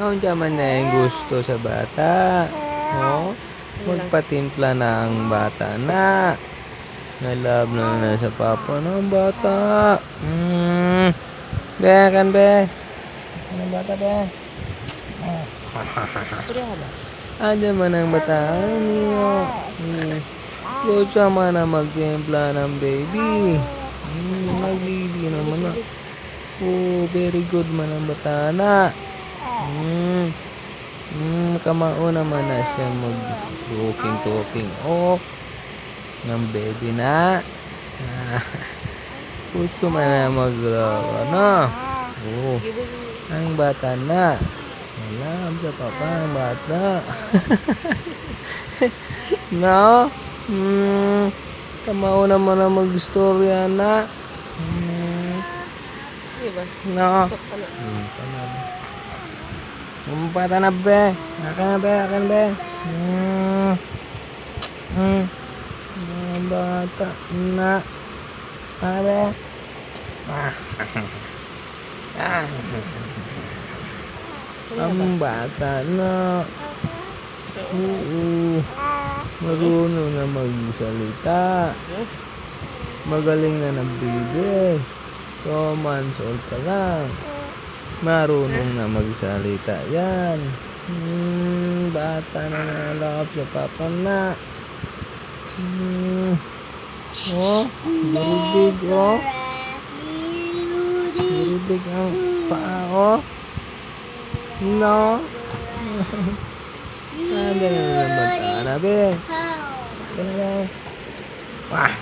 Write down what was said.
Ang man na yung gusto sa bata. Oh, magpatimpla na ang bata na. Nalab na sa papa ng bata. Be, kan be. Ano bata be? Istorya ba? Ada man ang bata niyo. Yo sama na magtimpla ng baby. Naglili naman na. Oh, very good man ang bata na. Kamao naman na siya mag-talking. Oh, ng baby na. Gusto man na ano. Oh, ang bata na. Alam sa papa ang bata. No? Kamao naman na mag-istorya na. Diba? No? Tok ka na. Bata na be. Akan be. Ang bata na. Be. Ang bata na. Oo. Marunong na magsalita. Magaling na ng baby. 2 months old pa lang. Marunong na magsalita yan. Bata na nalakap sa papa na. Oh, very big oh. Very big ang paa oh. No. Sabi na naman bata na be. Sabi na be. Wah.